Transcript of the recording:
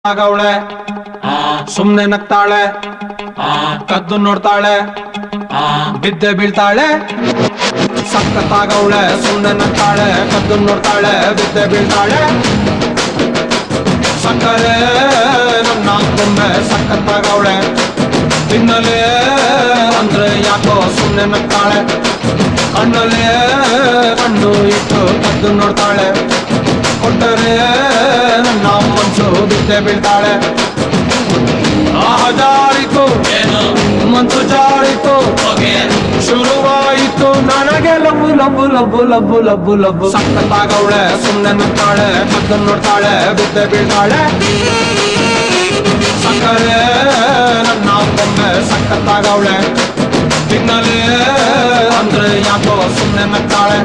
ಆಗವಳೆ ಸುಮ್ನೆ ನಗ್ತಾಳೆ ಕದ್ದು ನೋಡ್ತಾಳೆ ಬಿದ್ದೆ ಬೀಳ್ತಾಳೆ ಸಖತ್ತಾಗವಳೆ ಸುಮ್ನೆ ನಗ್ತಾಳೆ ಕದ್ದು ನೋಡ್ತಾಳೆ ಬಿದ್ದೆ ಬೀಳ್ತಾಳೆ ಸಕ್ಕರೆ ನನ್ನ ಗೊಂಬೆ ಸಖತ್ತಾಗವಳೆ ತಿನ್ನಲೇ ಅಂದ್ರೆ ಯಾಕೋ ಸುಮ್ನೆ ನಗ್ತಾಳೆ ಕಣ್ಣಲ್ಲೇ ಕಣ್ಣು ಇಟ್ಟು ಕದ್ದು ನೋಡ್ತಾಳೆ ಕೊಟ್ಟರೆ ನನ್ನ ಮನ್ಸು ಬಿದ್ದೆ ಬೀಳ್ತಾಳೆ ಆಹ ಜಾರಿತು ಮನ್ಸು ಜಾರಿತು ಶುರುವಾಯಿತು ನನಗೆ ಲಬ್ಬು ಲಬ್ಬು ಲಬ್ಬು ಲಬ್ಬು ಲಬ್ಬು ಲಬ್ಬು ಸಖತ್ತಾಗವಳೆ ಸುಮ್ನೆ ನಗ್ತಾಳೆ ಕದ್ದು ನೋಡ್ತಾಳೆ ಬಿದ್ದೆ ಬೀಳ್ತಾಳೆ ಸಕ್ಕರೆ ನನ್ನ ಗೊಂಬೆ ಸಖತ್ತಾಗವಳೆ ತಿನ್ನಲೇ ಅಂದ್ರೆ ಯಾಕೋ ಸುಮ್ನೆ ನಗ್ತಾಳೆ